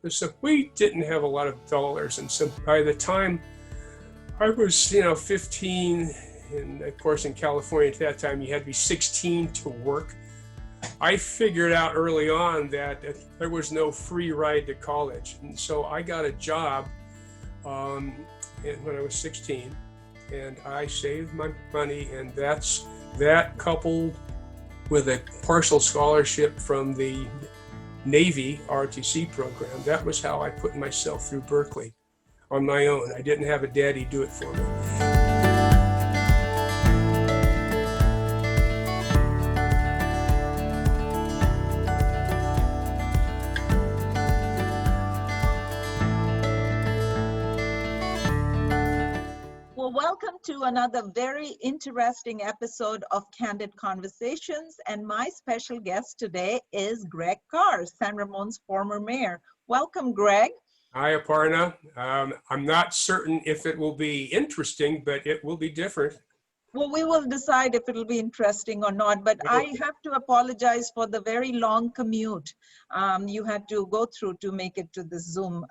So we didn't have a lot of dollars. And so by the time I was, 15, and of course in California at that time, you had to be 16 to work. I figured out early on that there was no free ride to college. And so I got a job when I was 16, and I saved my money, and that coupled with a partial scholarship from the Navy ROTC program. That was how I put myself through Berkeley on my own. I didn't have a daddy do it for me. Well, welcome to another very interesting episode of Candid Conversations. And my special guest today is Greg Carr, San Ramon's former mayor. Welcome, Greg. Hi, Aparna. I'm not certain if it will be interesting, but it will be different. Well, we will decide if it'll be interesting or not, but I have to apologize for the very long commute you had to go through to make it to the Zoom.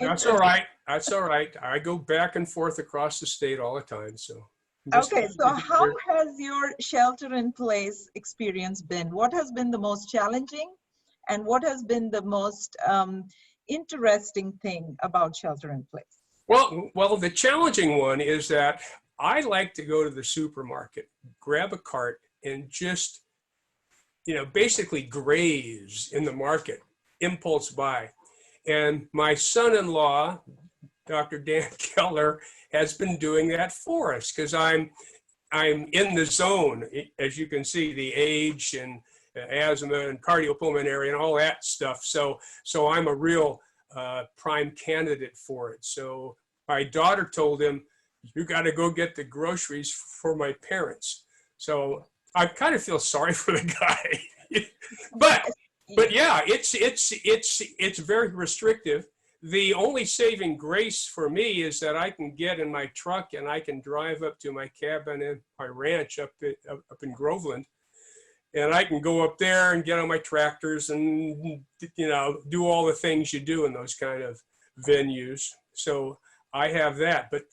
That's all right. That's all right. I go back and forth across the state all the time. So. Okay, so how has your shelter in place experience been? What has been the most challenging and what has been the most interesting thing about shelter in place? Well, the challenging one is that I like to go to the supermarket, grab a cart, and just, basically graze in the market, impulse buy. And my son-in-law, Dr. Dan Keller, has been doing that for us because I'm in the zone, as you can see, the age and asthma and cardiopulmonary and all that stuff. So I'm a real prime candidate for it. So my daughter told him, "You got to go get the groceries for my parents." So I kind of feel sorry for the guy, but yeah, it's very restrictive. The only saving grace for me is that I can get in my truck and I can drive up to my cabin and my ranch up in Groveland, and I can go up there and get on my tractors and do all the things you do in those kind of venues. So I have that, but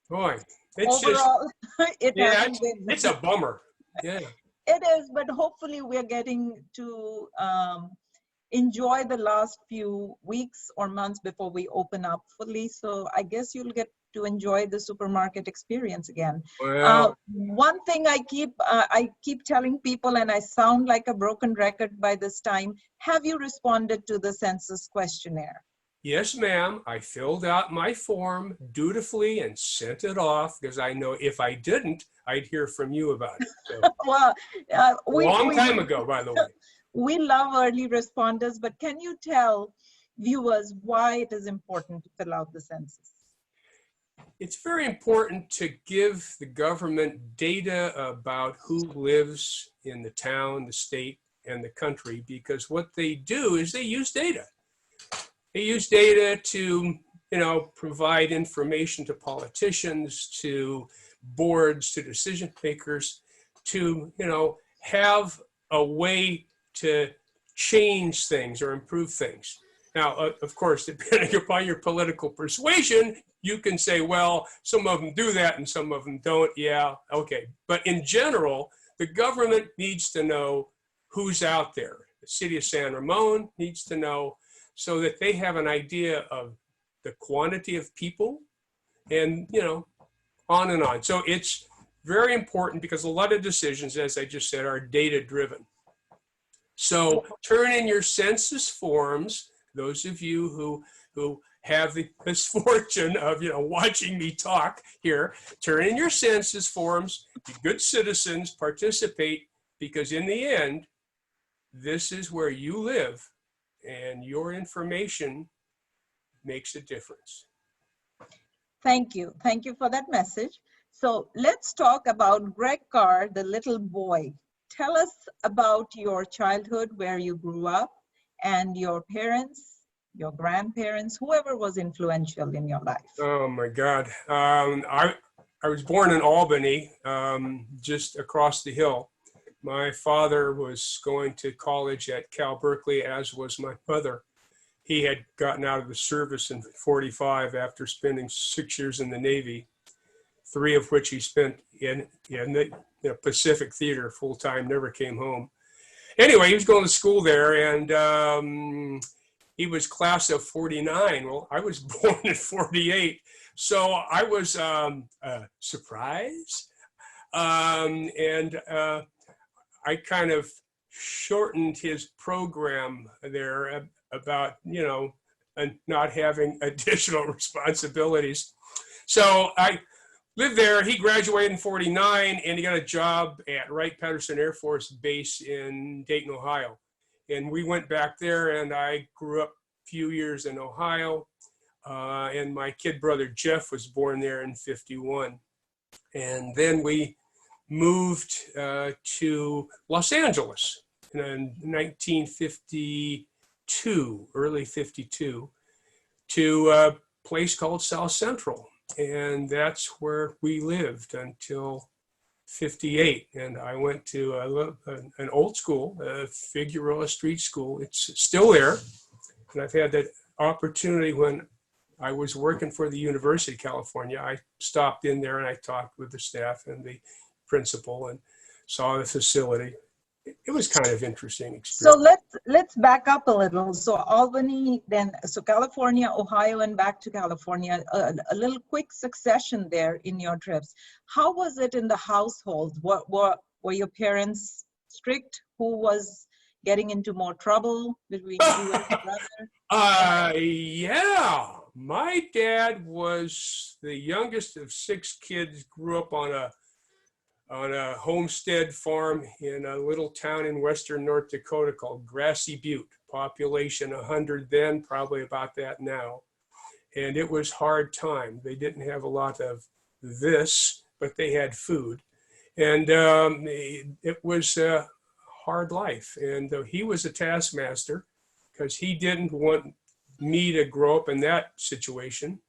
boy, it's overall, it's a bummer. Yeah. It is, but hopefully we're getting to enjoy the last few weeks or months before we open up fully. So I guess you'll get to enjoy the supermarket experience again. Well, one thing I keep telling people, and I sound like a broken record by this time, have you responded to the census questionnaire? yes, ma'am. I filled out my form dutifully and sent it off because I know if I didn't, I'd hear from you about it. So, Well, long time ago, by the way. We love early responders, but can you tell viewers why it is important to fill out the census? It's very important to give the government data about who lives in the town, the state, and the country, because what they do is they use data. They use data to, provide information to politicians, to boards, to decision makers, to, have a way to change things or improve things. Now, of course, depending upon your political persuasion, you can say, well, some of them do that and some of them don't. Yeah, okay. But in general, the government needs to know who's out there. The city of San Ramon needs to know so that they have an idea of the quantity of people and, on and on. So it's very important because a lot of decisions, as I just said, are data driven. So turn in your census forms, those of you who have the misfortune of watching me talk here, turn in your census forms, be good citizens, participate, because in the end, this is where you live and your information makes a difference. Thank you. Thank you for that message. So let's talk about Greg Carr, the little boy. Tell us about your childhood, where you grew up, and your parents, your grandparents, whoever was influential in your life. Oh my God. I was born in Albany, just across the hill. My father was going to college at Cal Berkeley, as was my mother. He had gotten out of the service in 45 after spending 6 years in the Navy, 3 of which he spent in the Pacific Theater full-time, never came home. Anyway, he was going to school there, and he was class of 49. Well, I was born in 48, so I was surprised. And I kind of shortened his program there about, and not having additional responsibilities. So I lived there. He graduated in 49, and he got a job at Wright-Patterson Air Force Base in Dayton, Ohio. And we went back there, and I grew up a few years in Ohio. And my kid brother Jeff was born there in 51. And then we moved to Los Angeles in 1952, early 52, to a place called South Central. And that's where we lived until 58. And I went to an old school, Figueroa Street School. It's still there. And I've had that opportunity when I was working for the University of California. I stopped in there and I talked with the staff and the principal and saw the facility. It was kind of interesting experience. So let's back up a little. So Albany, then so California, Ohio, and back to California. A little quick succession there in your trips. How was it in the household? Were your parents strict? Who was getting into more trouble between you and your brother? Yeah. My dad was the youngest of 6 kids. Grew up on a homestead farm in a little town in western North Dakota called Grassy Butte. Population 100 then, probably about that now. And it was hard time. They didn't have a lot of this, but they had food. And it was a hard life. And he was a taskmaster because he didn't want me to grow up in that situation.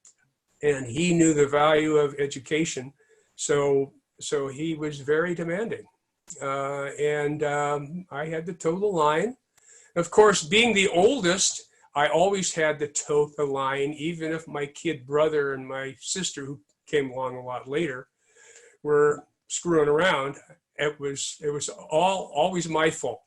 And he knew the value of education. So he was very demanding. And I had to toe the line. Of course, being the oldest, I always had to toe the line, even if my kid brother and my sister, who came along a lot later, were screwing around. It was always my fault.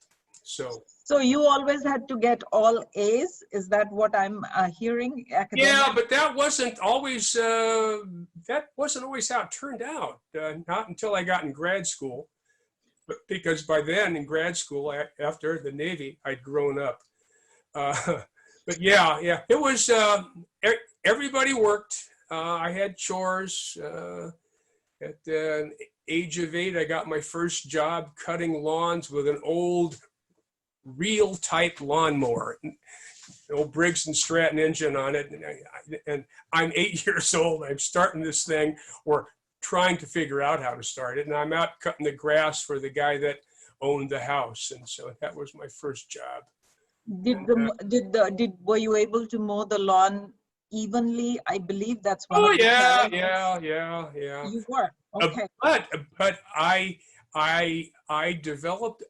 So you always had to get all A's? Is that what I'm hearing? Yeah, but that wasn't always how it turned out. Not until I got in grad school, but because by then in grad school, after the Navy, I'd grown up. But yeah, it was. Everybody worked. I had chores. At the age of 8, I got my first job cutting lawns with an old reel type lawnmower, old Briggs and Stratton engine on it, and I'm 8 years old. I'm starting this thing, or trying to figure out how to start it, and I'm out cutting the grass for the guy that owned the house, and so that was my first job. Were you able to mow the lawn evenly? I believe that's one. Oh of the yeah. You were okay, but I developed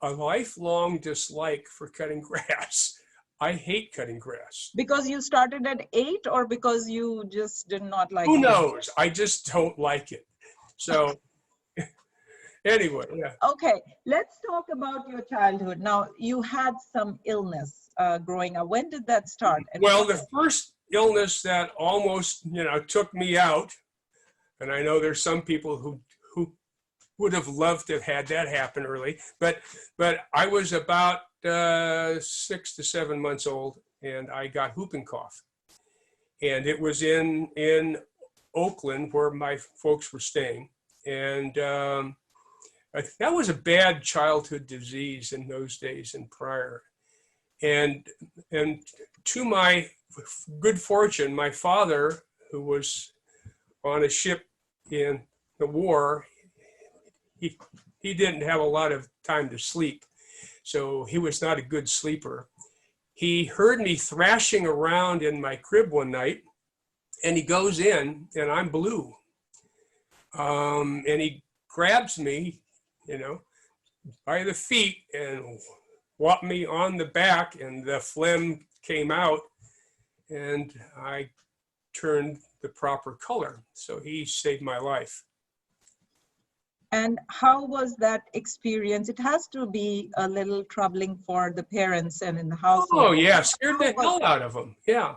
a lifelong dislike for cutting grass. I hate cutting grass. Because you started at 8, or because you just did not like it? Who knows? I just don't like it. So anyway, yeah. Okay, let's talk about your childhood. Now, you had some illness growing up. When did that start? Well, the first illness that almost, took me out, and I know there's some people who would have loved to have had that happen early, but I was about 6 to 7 months old, and I got whooping cough, and it was in Oakland where my folks were staying, and that was a bad childhood disease in those days and prior, and to my good fortune, my father, who was on a ship in the war, he didn't have a lot of time to sleep, so he was not a good sleeper. He heard me thrashing around in my crib one night, and he goes in, and I'm blue. And he grabs me, by the feet and whopped me on the back, and the phlegm came out, and I turned the proper color. So he saved my life. And how was that experience? It has to be a little troubling for the parents and in the household. Oh yeah, scared the hell out of them. Yeah.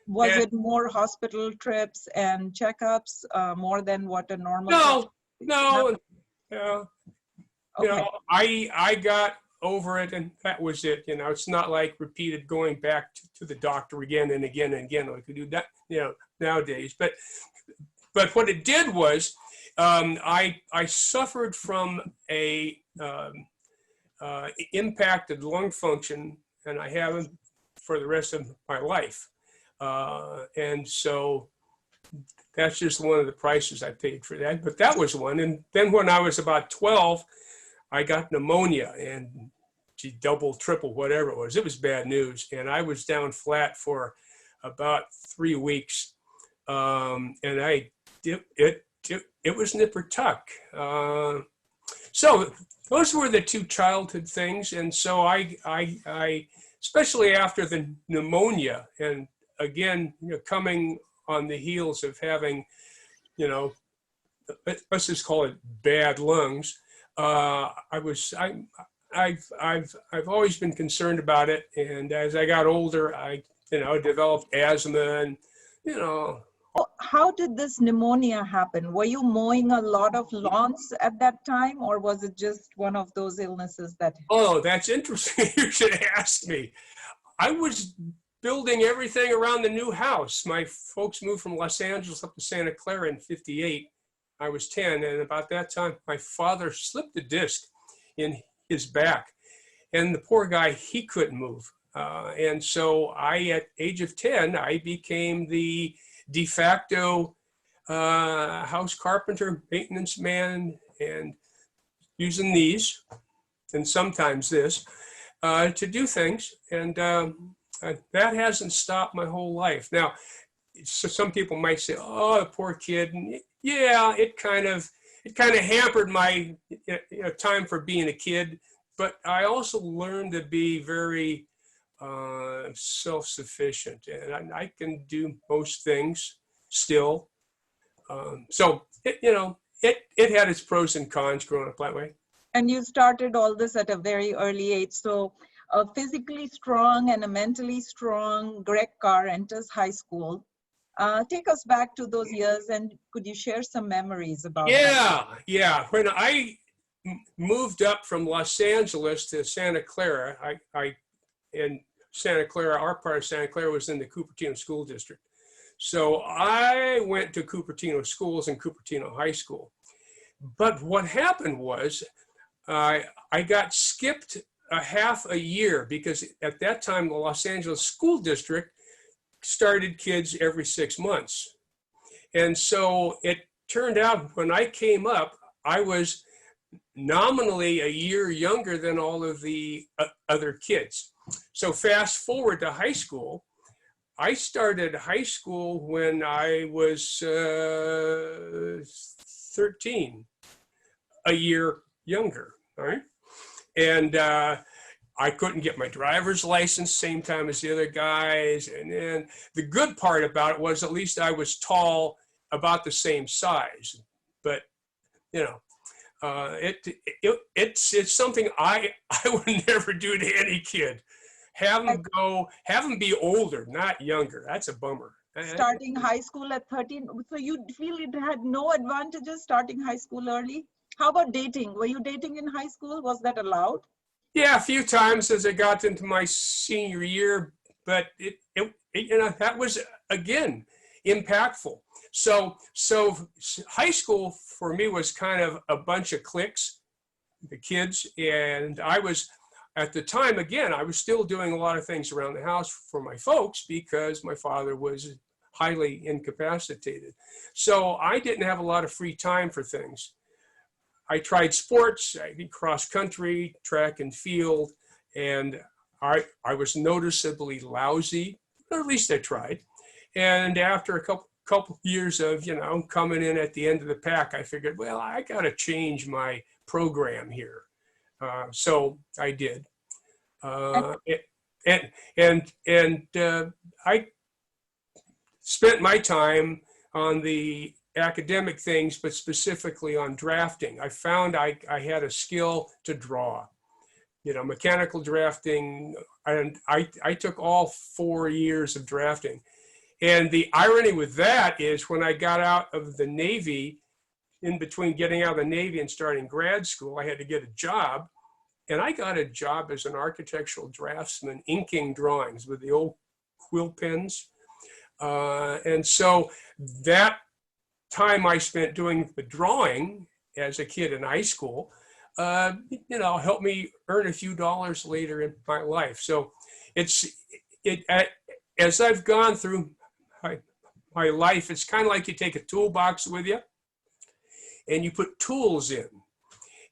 Was And it more hospital trips and checkups, more than what a normal? no, yeah. Okay. I got over it, and that was it. It's not like repeated going back to the doctor again and again and again like we do that, nowadays. But what it did was, I suffered from a impacted lung function, and I haven't for the rest of my life. And so that's just one of the prices I paid for that. But that was one. And then when I was about 12, I got pneumonia, and double, triple, whatever it was bad news. And I was down flat for about 3 weeks. And it was nip or tuck. So those were the two childhood things. And so I especially after the pneumonia, and again, coming on the heels of having, let's just call it bad lungs. I've always been concerned about it, and as I got older, I developed asthma, and How did this pneumonia happen? Were you mowing a lot of lawns at that time, or was it just one of those illnesses that? Oh, that's interesting. You should ask me. I was building everything around the new house. My folks moved from Los Angeles up to Santa Clara in '58. I was 10, and about that time, my father slipped a disc in his back, and the poor guy, he couldn't move. And so at age of 10, I became the de facto house carpenter, maintenance man, and using these, and sometimes this, to do things. And that hasn't stopped my whole life. Now, so some people might say, "Oh, the poor kid." And yeah, it kind of hampered my time for being a kid. But I also learned to be very self-sufficient, and I can do most things still. So it had its pros and cons growing up that way. And you started all this at a very early age. So a physically strong and a mentally strong Greg Carr enters high school. Take us back to those years, and could you share some memories about that? Yeah. When I moved up from Los Angeles to Santa Clara, in Santa Clara, our part of Santa Clara was in the Cupertino School District. So I went to Cupertino Schools and Cupertino High School. But what happened was I got skipped a half a year, because at that time, the Los Angeles School District started kids every 6 months. And so it turned out when I came up, I was nominally a year younger than all of the other kids. So fast forward to high school, I started high school when I was 13, a year younger, right? And I couldn't get my driver's license same time as the other guys. And then the good part about it was at least I was tall, about the same size. But, it's something I would never do to any kid. Have them be older, not younger. That's a bummer. Starting high school at 13. So you feel it had no advantages starting high school early? How about dating? Were you dating in high school? Was that allowed? Yeah, a few times as I got into my senior year, but it that was, again, impactful. So high school for me was kind of a bunch of cliques, the kids, and I was, at the time, again, I was still doing a lot of things around the house for my folks because my father was highly incapacitated. So I didn't have a lot of free time for things. I tried sports, I did cross country, track and field, and I was noticeably lousy, or at least I tried. And after a couple years of, coming in at the end of the pack, I figured, well, I got to change my program here. So I did. And I spent my time on the academic things, but specifically on drafting. I found I had a skill to draw, mechanical drafting, and I took all 4 years of drafting. And the irony with that is when I got out of the Navy, in between getting out of the Navy and starting grad school, I had to get a job. And I got a job as an architectural draftsman, inking drawings with the old quill pens. And so that time I spent doing the drawing as a kid in high school, helped me earn a few dollars later in my life. So as I've gone through my life, it's kind of like you take a toolbox with you and you put tools in.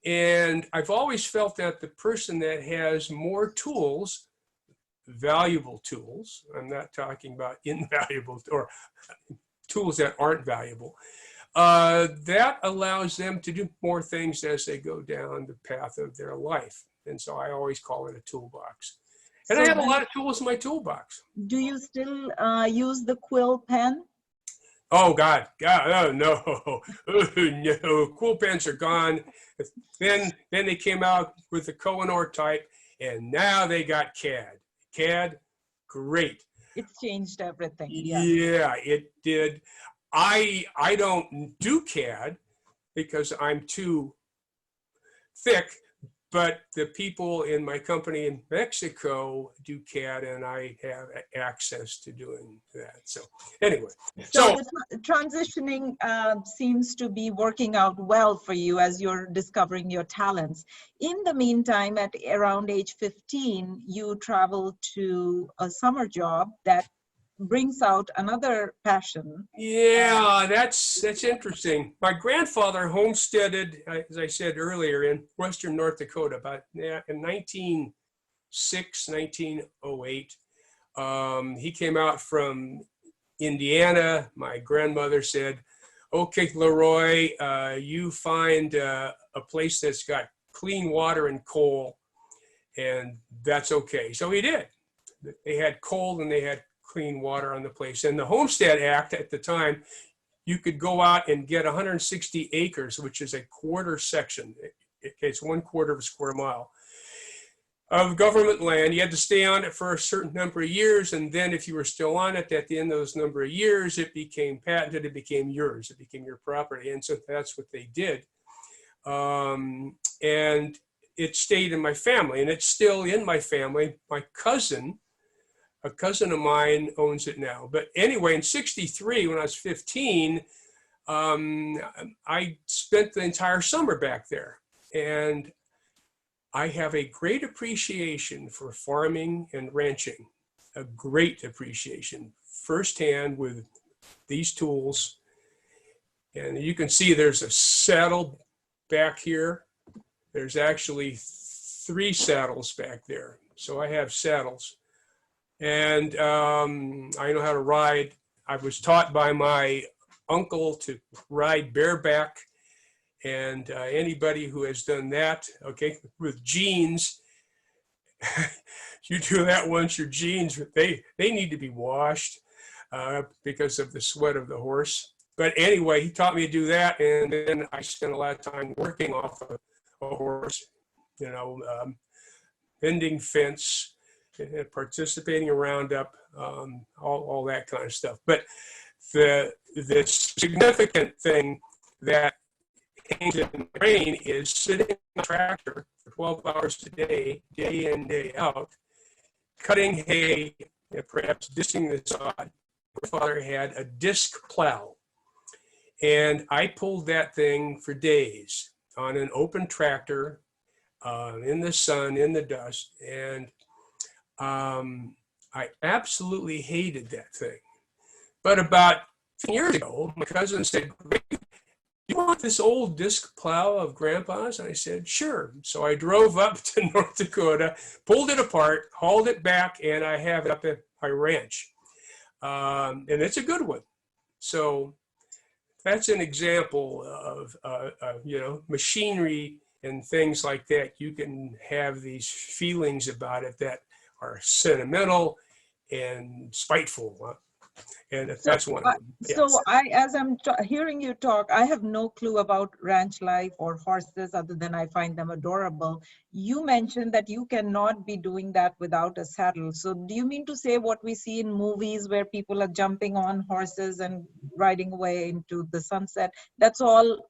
And I've always felt that the person that has more tools, valuable tools, I'm not talking about invaluable or tools that aren't valuable, that allows them to do more things as they go down the path of their life. And so I always call it a toolbox. And so I have a lot of tools in my toolbox. Do you still use the quill pen? Oh, God, oh, no, oh, no, quill pens are gone. Then they came out with the Kohinoor type, and now they got CAD. CAD, great. It's changed everything. Yeah, it did. I don't do CAD because I'm too thick, but the people in my company in Mexico do CAD, and I have access to doing that. So anyway. So the transitioning seems to be working out well for you as you're discovering your talents. In the meantime, at around age 15, you travel to a summer job that brings out another passion. Yeah, that's interesting. My grandfather homesteaded, as I said earlier, in western North Dakota, about in 1906, 1908. He came out from Indiana. My grandmother said, "Okay, Leroy, you find a place that's got clean water and coal, and that's okay." So he did. They had coal and they had clean water on the place. And the Homestead Act at the time, you could go out and get 160 acres, which is a quarter section. It's 1/4 of a square mile of government land. You had to stay on it for a certain number of years. And then if you were still on it at the end of those number of years, it became patented, it became yours, it became your property. And so that's what they did. And it stayed in my family, and it's still in my family. My cousin, a cousin of mine, owns it now. But anyway, in 63, when I was 15, I spent the entire summer back there. And I have a great appreciation for farming and ranching, a great appreciation firsthand with these tools. And you can see there's a saddle back here. There's actually 3 saddles back there. So I have saddles. And I know how to ride. I was taught by my uncle to ride bareback. And anybody who has done that, okay, with jeans, you do that once, your jeans, they need to be washed because of the sweat of the horse. But anyway, he taught me to do that. And then I spent a lot of time working off a horse, bending fence, participating in roundup, all that kind of stuff. But the significant thing that hangs in my brain is sitting on a tractor for 12 hours a day, day in, day out, cutting hay, and perhaps disking the sod. My father had a disc plow, and I pulled that thing for days on an open tractor, in the sun, in the dust, and I absolutely hated that thing. But about 10 years ago, my cousin said, "You want this old disc plow of Grandpa's?" And I said, "Sure." So I drove up to North Dakota, pulled it apart, hauled it back, and I have it up at my ranch. And it's a good one. So that's an example of, machinery and things like that, you can have these feelings about it that are sentimental and spiteful. And So, that's one of them. so Yes. as I'm hearing you talk, I have no clue about ranch life or horses other than I find them adorable. You mentioned that you cannot be doing that without a saddle. So do you mean to say what we see in movies where people are jumping on horses and riding away into the sunset, that's all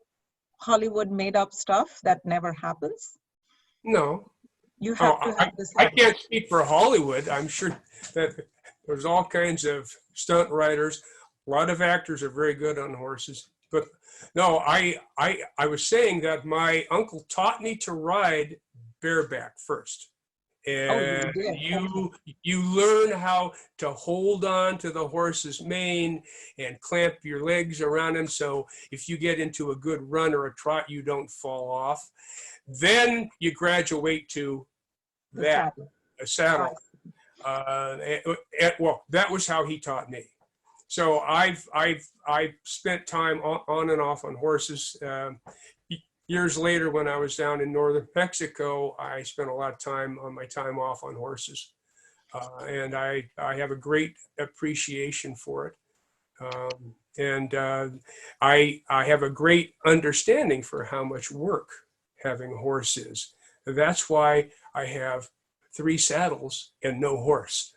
Hollywood made up stuff that never happens? No. You Oh, have to I, have the I saddle. can't speak for Hollywood. I'm sure that there's all kinds of stunt riders. A lot of actors are very good on horses. But no, I was saying that my uncle taught me to ride bareback first. Oh, you And did. Okay. you learn how to hold on to the horse's mane and clamp your legs around him, so if you get into a good run or a trot, you don't fall off. Then you graduate to The that, saddle. a I saddle. Well, that was how he taught me. So I've spent time on and off on horses. Years later, when I was down in northern Mexico, I spent a lot of time on my time off on horses, and I have a great appreciation for it. And I have a great understanding for how much work having a horse is. That's why I have 3 saddles and no horse.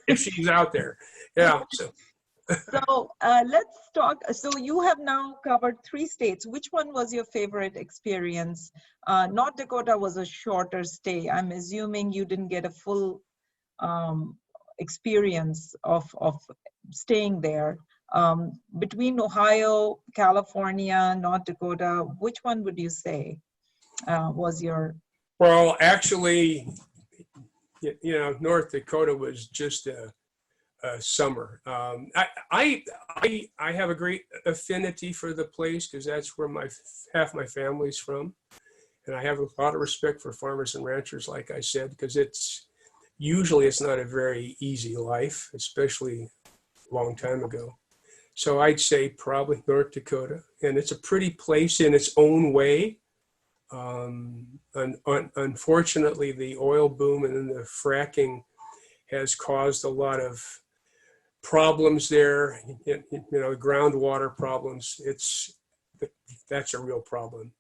If she's out there, yeah. So So let's talk. So you have now covered 3 states. Which one was your favorite experience? North Dakota was a shorter stay. I'm assuming you didn't get a full experience of staying there. Between Ohio, California, North Dakota, which one would you say was your? well, actually, North Dakota was just a summer. I have a great affinity for the place because that's where half my family's from, and I have a lot of respect for farmers and ranchers, like I said, because it's not a very easy life, especially a long time ago. So I'd say probably North Dakota, and it's a pretty place in its own way. Unfortunately, the oil boom and then the fracking has caused a lot of problems there, groundwater problems. That's a real problem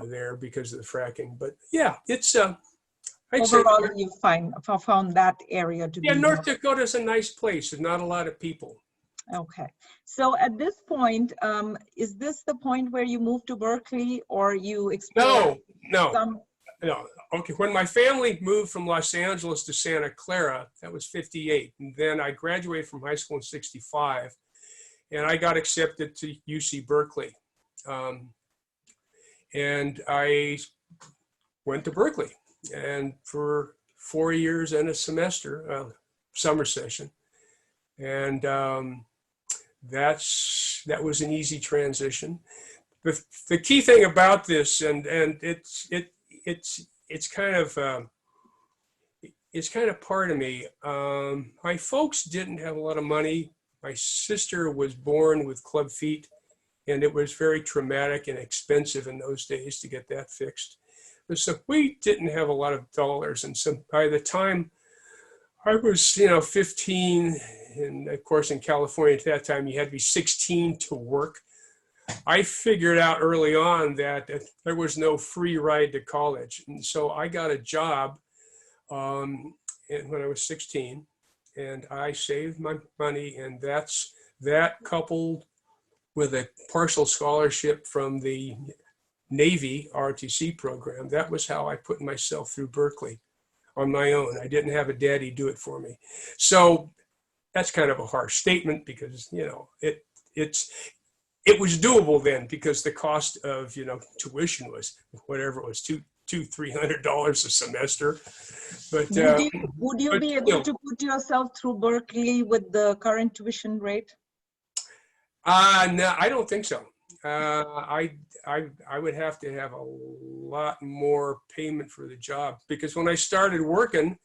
there because of the fracking. But yeah, it's I'd say Overall, you found that area to yeah, be North more. Dakota's a nice place. There's not a lot of people. Okay. So at this point, is this the point where you moved to Berkeley or you explored No, no, some? no. Okay, when my family moved from Los Angeles to Santa Clara, that was 58. And then I graduated from high school in 65. And I got accepted to UC Berkeley. And I went to Berkeley. And for 4 years and a semester, summer session. And that was an easy transition. The key thing about this, and it's kind of part of me. My folks didn't have a lot of money. My sister was born with club feet, and it was very traumatic and expensive in those days to get that fixed. So we didn't have a lot of dollars, and so by the time I was, 15, and of course in California at that time you had to be 16 to work. I figured out early on that there was no free ride to college, and so I got a job when I was 16, and I saved my money, and that coupled with a partial scholarship from the Navy ROTC program. That was how I put myself through Berkeley on my own. I didn't have a daddy do it for me. So that's kind of a harsh statement because, it was doable then because the cost of, tuition was whatever it was, $300 a semester. But Would you be able still, to put yourself through Berkeley with the current tuition rate? no, I don't think so. I would have to have a lot more payment for the job because when I started working,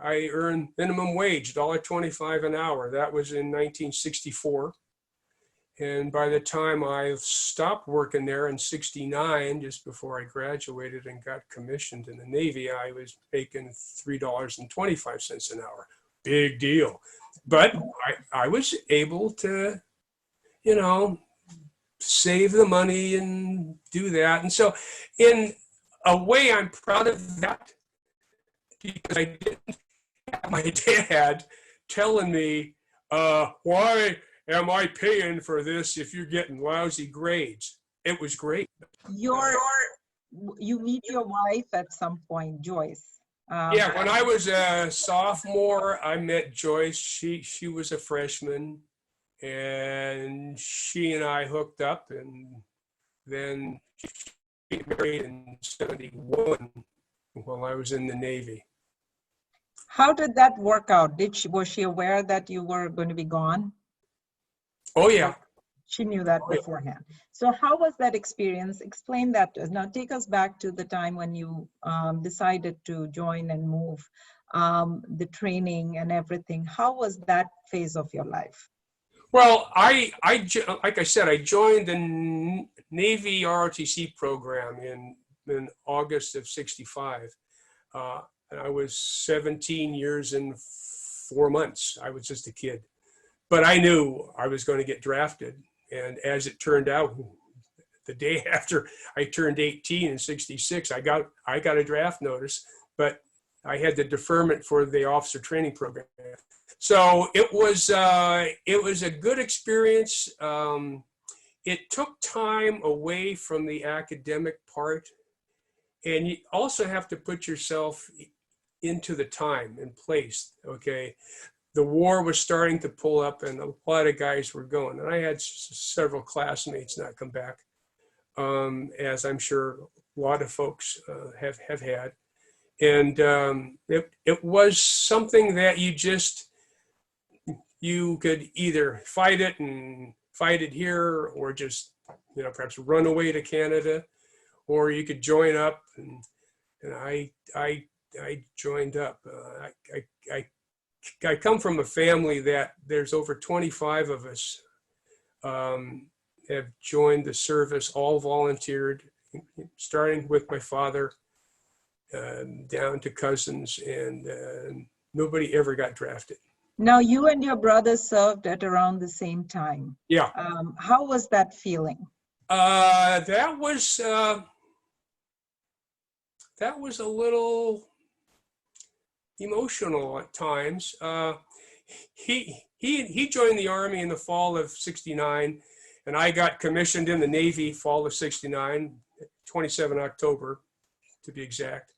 I earned minimum wage, $1.25 an hour. That was in 1964. And by the time I stopped working there in '69, just before I graduated and got commissioned in the Navy, I was making $3.25 an hour. Big deal. But I was able to, you know, save the money and do that. And so in a way, I'm proud of that, because I didn't have my dad telling me, why am I paying for this if you're getting lousy grades? It was great. You meet your wife at some point, Joyce. Yeah, when I was a sophomore, I met Joyce. She was a freshman, and she and I hooked up, and then she got married in '71 while I was in the Navy. How did that work out? Was she aware that you were going to be gone? Oh, yeah. She knew that beforehand. So how was that experience? Explain that to us. Now take us back to the time when you decided to join and move, the training and everything. How was that phase of your life? Well, like I said, I joined the Navy ROTC program in August of '65. And I was 17 years and 4 months. I was just a kid. But I knew I was going to get drafted. And as it turned out, the day after I turned 18 in '66, I got a draft notice, but I had the deferment for the officer training program. So it was a good experience. It took time away from the academic part, and you also have to put yourself into the time and place. Okay, the war was starting to pull up, and a lot of guys were going, and I had several classmates not come back, as I'm sure a lot of folks have had. And it was something that you could either fight it here, or just, perhaps run away to Canada, or you could join up. And I joined up. I come from a family that there's over 25 of us have joined the service, all volunteered, starting with my father, down to cousins, and nobody ever got drafted. Now you and your brother served at around the same time. Yeah. How was that feeling? That was a little emotional at times. He joined the Army in the fall of '69, and I got commissioned in the Navy fall of '69, 27 October to be exact.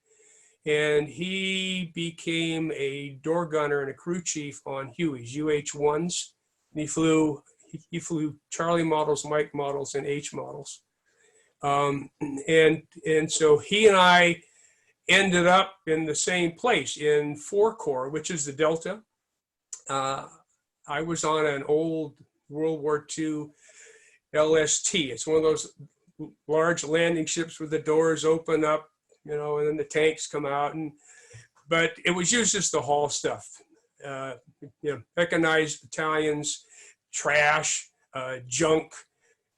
And he became a door gunner and a crew chief on Hueys, UH-1s. And he flew Charlie models, Mike models, and H models. And so he and I ended up in the same place in 4 Corps, which is the Delta. I was on an old World War II LST. It's one of those large landing ships where the doors open up, and then the tanks come out. But it was used just to haul stuff, mechanized battalions, trash, junk,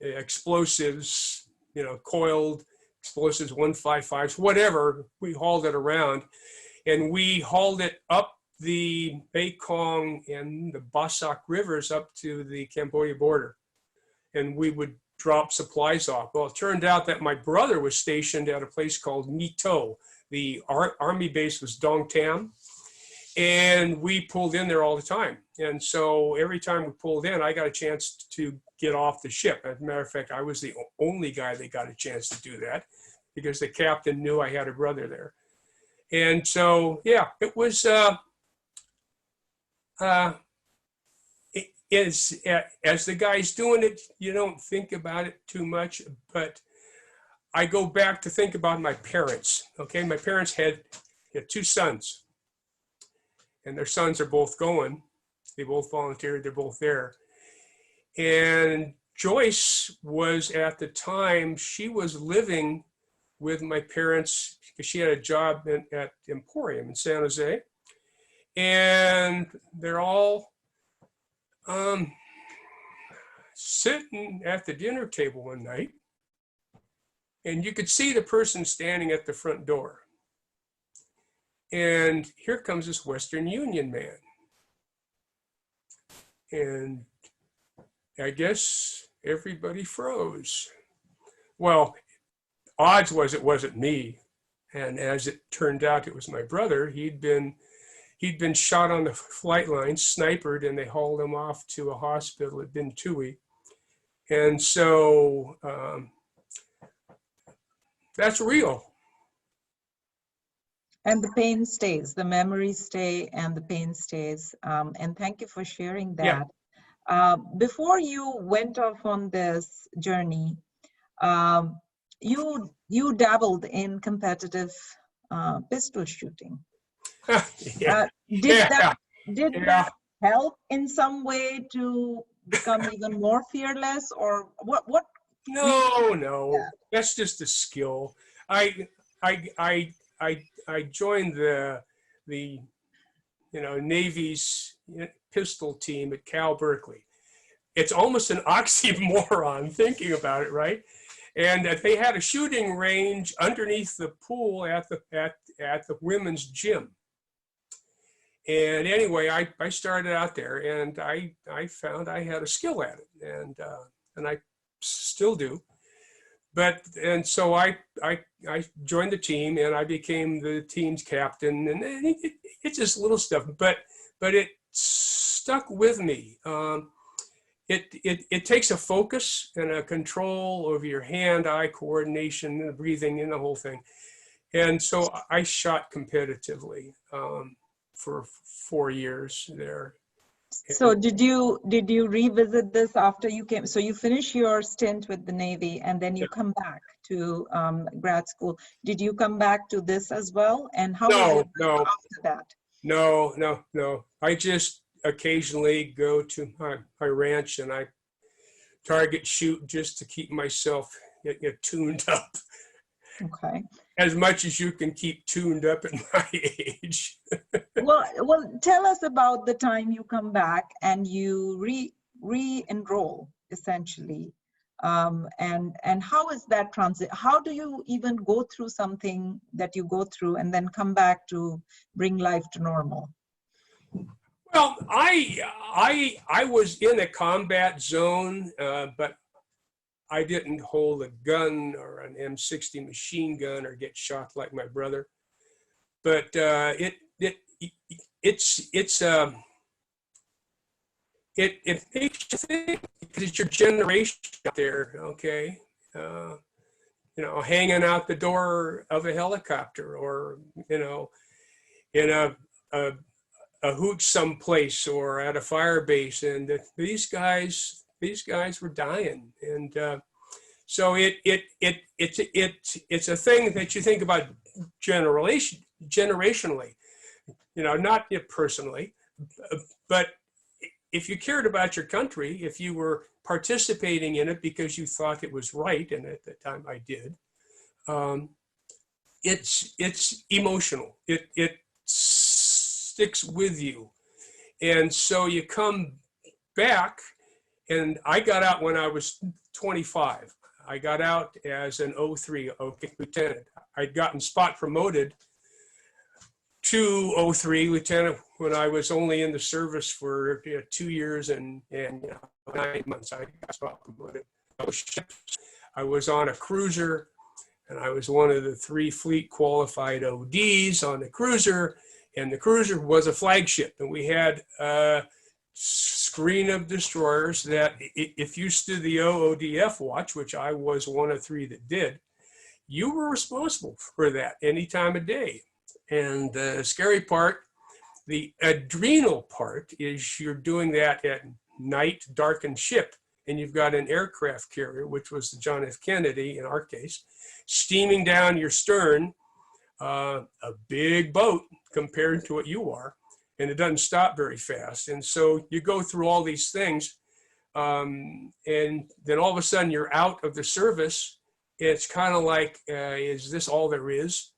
explosives, coiled explosives, 155s, whatever. We hauled it around, and we hauled it up the Mekong and the Bassac rivers up to the Cambodia border, and we would drop supplies off. Well, it turned out that my brother was stationed at a place called Mito. The Army base was Dong Tam, and we pulled in there all the time. And so every time we pulled in, I got a chance to get off the ship. As a matter of fact, I was the only guy that got a chance to do that, because the captain knew I had a brother there. And so, yeah, it was, as the guy's doing it, you don't think about it too much. But I go back to think about my parents. Okay, my parents had 2 sons, and their sons are both going. They both volunteered. They're both there. And Joyce was, at the time, she was living with my parents because she had a job at Emporium in San Jose. And they're all sitting at the dinner table one night, and you could see the person standing at the front door. And here comes this Western Union man. And I guess everybody froze. Well, odds was it wasn't me. And as it turned out, it was my brother. He'd been shot on the flight line, sniped, and they hauled him off to a hospital at Bintui. And so that's real. And the pain stays, the memories stay, and the pain stays. And thank you for sharing that. Yeah. Before you went off on this journey, you dabbled in competitive pistol shooting. Yeah. Did that help in some way to become even more fearless, or what? No. Yeah. That's just a skill. I joined the Navy's pistol team at Cal Berkeley. It's almost an oxymoron thinking about it, right? And they had a shooting range underneath the pool at the women's gym. And anyway, I started out there, and I found I had a skill at it, and I still do. And so I joined the team, and I became the team's captain, and it's just little stuff, but it stuck with me. It takes a focus and a control over your hand-eye coordination, and the breathing, and the whole thing. And so I shot competitively for 4 years there. So did you revisit this after you came? So you finish your stint with the Navy, and then you come back to grad school. Did you come back to this as well? And how was it after that? No. I just occasionally go to my ranch, and I target shoot just to keep myself tuned up. Okay. As much as you can keep tuned up at my age. Well, tell us about the time you come back and you re-enroll essentially, and how is that transit? How do you even go through something that you go through and then come back to bring life to normal? Well, I was in a combat zone, but I didn't hold a gun or an M60 machine gun or get shot like my brother. But it makes you think, because it's your generation out there, okay? Hanging out the door of a helicopter, or in a hooch someplace, or at a fire base, and these guys were dying, and so it's a thing that you think about generationally, not personally, but if you cared about your country, if you were participating in it because you thought it was right, and at the time I did, it's emotional. It sticks with you, and so you come back. And I got out when I was 25. I got out as an 03 lieutenant. I'd gotten spot promoted to 03 lieutenant when I was only in the service for 2 years and 9 months. I got spot promoted. I was on a cruiser, and I was one of the 3 fleet qualified ODs on the cruiser, and the cruiser was a flagship, and we had screen of destroyers that if you stood the OODF watch, which I was one of 3 that did, you were responsible for that any time of day. And the scary part, the adrenal part, is you're doing that at night, darkened ship, and you've got an aircraft carrier, which was the John F. Kennedy in our case, steaming down your stern, a big boat compared to what you are. And it doesn't stop very fast. And so you go through all these things, and then all of a sudden you're out of the service. It's kind of like, is this all there is?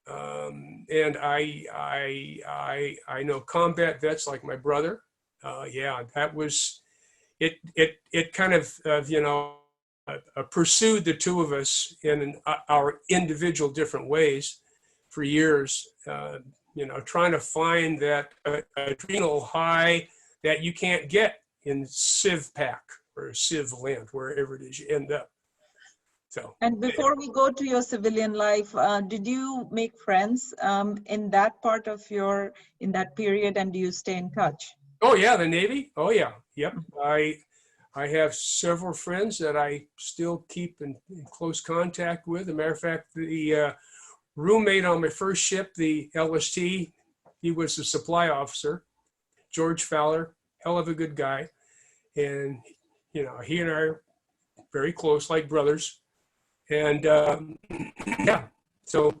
And I know combat vets like my brother. Yeah, that was, it kind of you know, pursued the two of us in our individual different ways for years, you know, trying to find that adrenal high that you can't get in Civ Pack or Civ Land, wherever it is you end up. So. And before we go to your civilian life, did you make friends in that part of in that period, and do you stay in touch? Oh yeah, the Navy. Oh yeah, yep. I have several friends that I still keep in close contact with. As a matter of fact, the roommate on my first ship, the LST, he was the supply officer, George Fowler, hell of a good guy. And, you know, he and I are very close, like brothers. And yeah, so,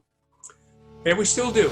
and we still do.